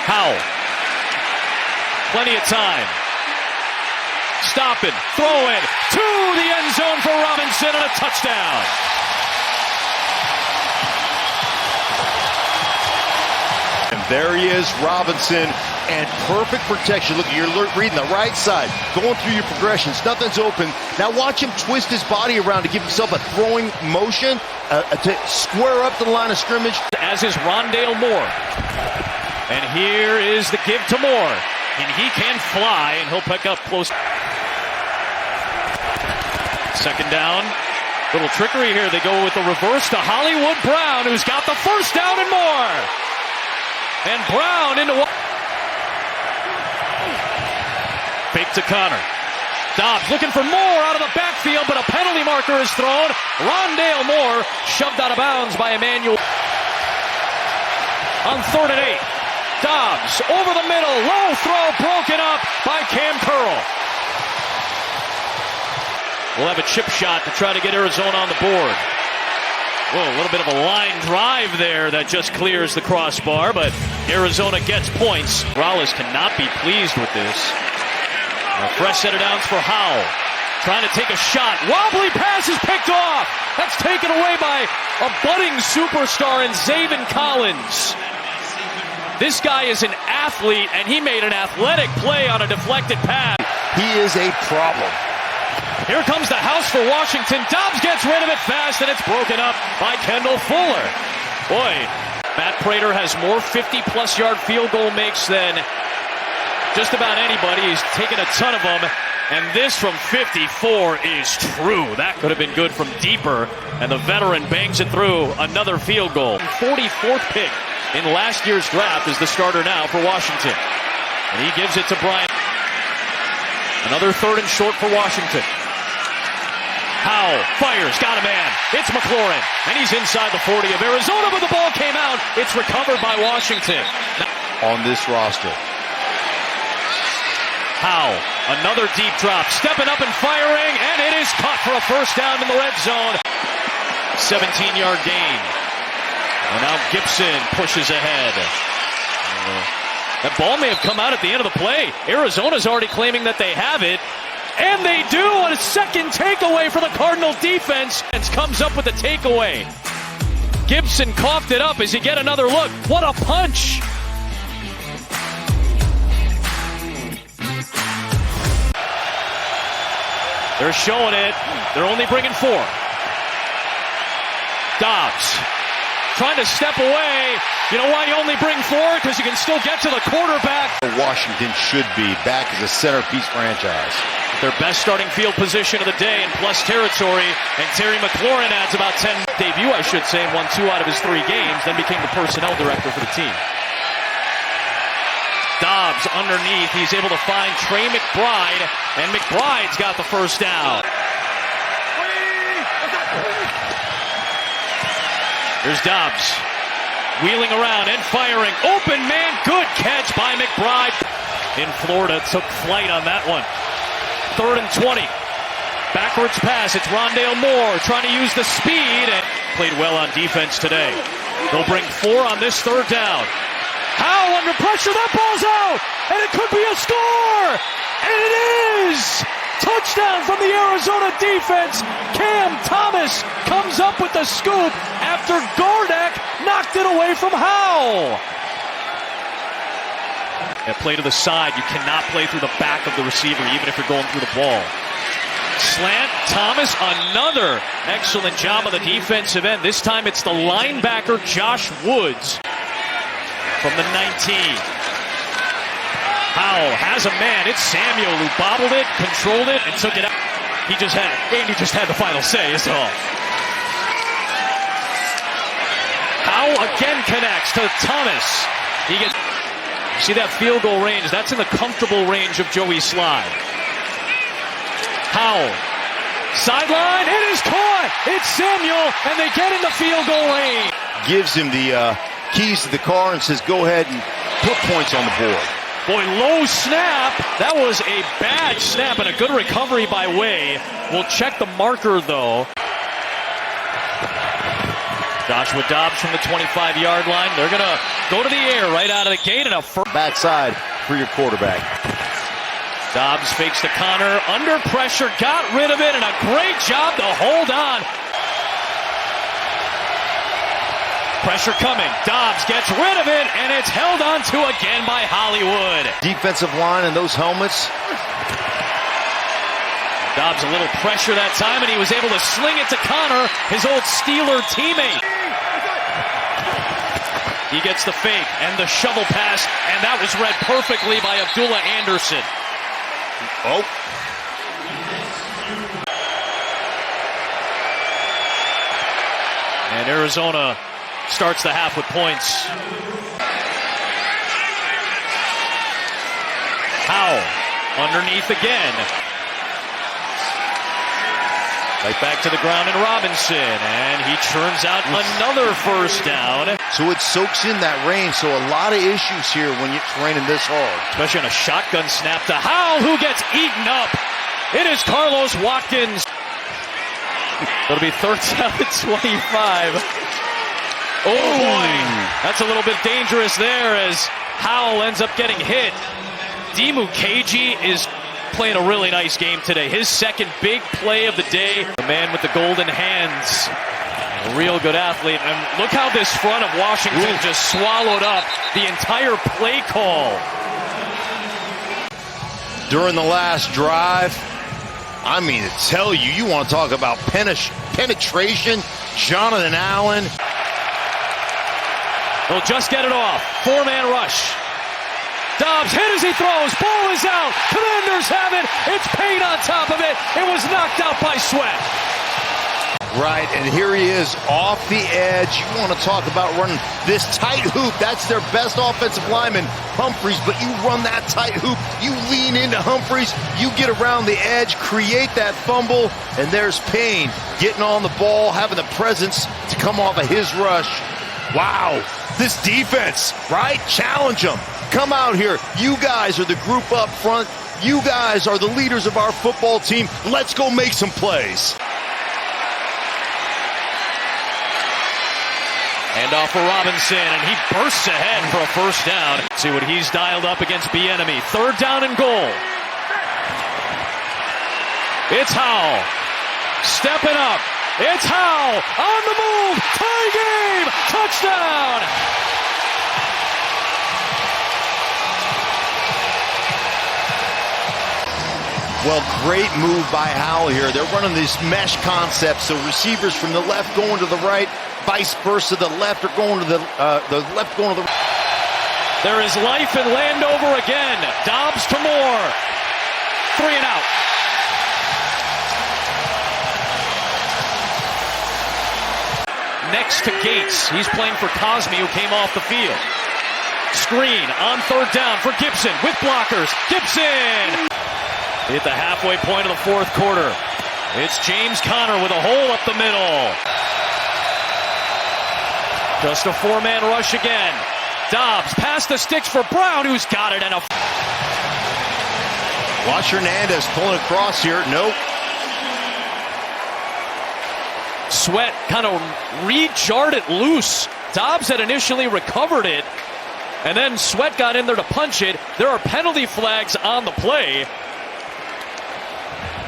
Howell. Plenty of time. Stopping, throwing to the end zone for Robinson and a touchdown. And there he is, Robinson, and perfect protection. Look, you're reading the right side, going through your progressions. Nothing's open. Now watch him twist his body around to give himself a throwing motion to square up the line of scrimmage. As is Rondale Moore. And here is the give to Moore. And he can fly, and he'll pick up close. Second down. Little trickery here. They go with the reverse to Hollywood Brown, who's got the first down and more. And Brown into one. Fake to Connor. Dobbs looking for more out of the backfield, but a penalty marker is thrown. Rondale Moore shoved out of bounds by Emmanuel. On 3rd and 8. Dobbs over the middle. Low throw broken up by Cam Curl. We'll have a chip shot to try to get Arizona on the board. Whoa, a little bit of a line drive there that just clears the crossbar, but Arizona gets points. Morales cannot be pleased with this. A fresh set of downs for Howell. Trying to take a shot. Wobbly pass is picked off. That's taken away by a budding superstar in Zaven Collins. This guy is an athlete, and he made an athletic play on a deflected pass. He is a problem. Here comes the house for Washington. Dobbs gets rid of it fast, and it's broken up by Kendall Fuller. Boy, Matt Prater has more 50-plus yard field goal makes than just about anybody. He's taken a ton of them, and this from 54 is true. That could have been good from deeper, and the veteran bangs it through. Another field goal. 44th pick in last year's draft is the starter now for Washington. And he gives it to Bryant. Another 3rd and short for Washington. Howell fires, got a man. It's McLaurin, and he's inside the 40 of Arizona, but the ball came out. It's recovered by Washington. On this roster. Howell, another deep drop, stepping up and firing, and it is caught for a first down in the red zone. 17-yard gain. And now Gibson pushes ahead. That ball may have come out at the end of the play. Arizona's already claiming that they have it. And they do on a second takeaway for the Cardinals defense. And comes up with the takeaway. Gibson coughed it up as you get another look. What a punch! They're showing it. They're only bringing 4. Dobbs trying to step away. You know why you only bring 4? Because you can still get to the quarterback. Washington should be back as a centerpiece franchise. Their best starting field position of the day in plus territory. And Terry McLaurin adds about 10 debut, I should say, won 2 out of his 3 games, then became the personnel director for the team. Dobbs underneath. He's able to find Trey McBride, and McBride's got the first down. Here's Dobbs. Wheeling around and firing. Open man. Good catch by McBride. In Florida, took flight on that one. 3rd and 20. Backwards pass. It's Rondale Moore trying to use the speed and played well on defense today. They'll bring 4 on this 3rd down. Howell under pressure. That ball's out. And it could be a score. And it is. Touchdown from the Arizona defense. Cam Thomas comes up with the scoop after Gardeck knocked it away from Howell. That play to the side. You cannot play through the back of the receiver even if you're going through the ball. Slant, Thomas, another excellent job on the defensive end. This time it's the linebacker Josh Woods from the 19. Howell has a man. It's Samuel who bobbled it, controlled it, and took it out. Andy just had the final say, is all. Howell again connects to Thomas. He gets. See that field goal range? That's in the comfortable range of Joey Slye. Howell. Sideline. It is caught. It's Samuel, and they get in the field goal range. Gives him the keys to the car and says, go ahead and put points on the board. Boy, low snap. That was a bad snap and a good recovery by Way. We'll check the marker, though. Joshua Dobbs from the 25-yard line. They're going to go to the air right out of the gate and a backside for your quarterback. Dobbs fakes to Connor, under pressure, got rid of it, and a great job to hold on. Pressure coming, Dobbs gets rid of it, and it's held on to again by Hollywood. Defensive line and those helmets. Dobbs a little pressure that time, and he was able to sling it to Connor, his old Steeler teammate. He gets the fake and the shovel pass, and that was read perfectly by Abdullah Anderson. Oh. And Arizona starts the half with points. Howell underneath again. Right back to the ground in Robinson, and he churns out another first down. So it soaks in that rain, so a lot of issues here when it's raining this hard. Especially on a shotgun snap to Howell, who gets eaten up. It is Carlos Watkins. It'll be third down at 25. Oh boy, that's a little bit dangerous there as Howell ends up getting hit. Dimu Keji is playing a really nice game today. His second big play of the day. The man with the golden hands. A real good athlete. And look how this front of Washington just swallowed up the entire play call. During the last drive, I mean to tell you, you want to talk about penetration. Jonathan Allen. They'll just get it off. Four-man rush. Dobbs hit as he throws. Ball is out. Commanders have it. It's Payne on top of it. It was knocked out by Sweat. Right, and here he is off the edge. You want to talk about running this tight hoop. That's their best offensive lineman, Humphries, but you run that tight hoop. You lean into Humphries. You get around the edge, create that fumble, and there's Payne getting on the ball, having the presence to come off of his rush. Wow, this defense, right? Challenge them. Come out here. You guys are the group up front. You guys are the leaders of our football team. Let's go make some plays. Handoff for Robinson, and he bursts ahead for a first down. See what he's dialed up against Bieniemy. Third down and goal. It's Howell. Stepping up. It's Howell on the move. Tie game. Touchdown. Well, great move by Howell here. They're running this mesh concept, so receivers from the left going to the right, vice versa. The left are going to the left going to the right. There is life in Landover again. Dobbs to Moore. 3 and out. Next to Gates. He's playing for Cosme, who came off the field. Screen on third down for Gibson with blockers. Gibson! Hit the halfway point of the fourth quarter. It's James Conner with a hole up the middle. Just a four-man rush again. Dobbs past the sticks for Brown, who's got it, and a... Watch Hernandez pulling across here. Nope. Sweat kind of re-jarred it loose. Dobbs had initially recovered it, and then Sweat got in there to punch it. There are penalty flags on the play.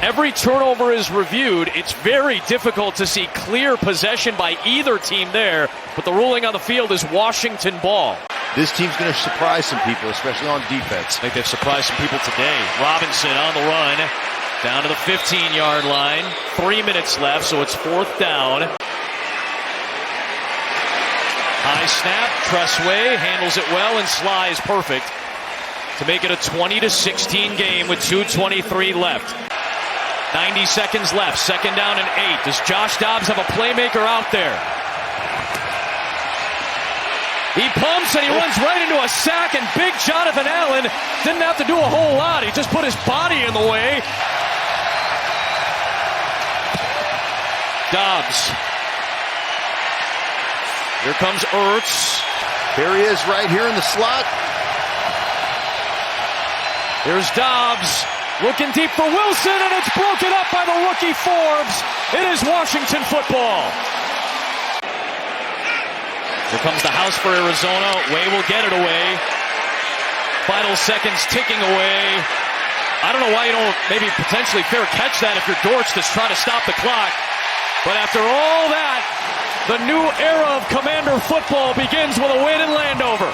Every turnover is reviewed. It's very difficult to see clear possession by either team there, but the ruling on the field is Washington ball. This team's going to surprise some people, especially on defense. I think they've surprised some people today. Robinson on the run, down to the 15-yard line. 3 minutes left, so it's fourth down. High snap, Tressway handles it well, and Sly is perfect to make it a 20-16 game with 2:23 left. 90 seconds left, second down and 8. Does Josh Dobbs have a playmaker out there? He pumps and he runs right into a sack, and big Jonathan Allen didn't have to do a whole lot. He just put his body in the way. Dobbs. Here comes Ertz. Here he is right here in the slot. Here's Dobbs. Looking deep for Wilson, and it's broken up by the rookie Forbes. It is Washington football. Here comes the house for Arizona. Way will get it away. Final seconds ticking away. I don't know why you don't maybe potentially fair catch that if you're Dortch that's trying to stop the clock. But after all that, the new era of Commander football begins with a win in Landover.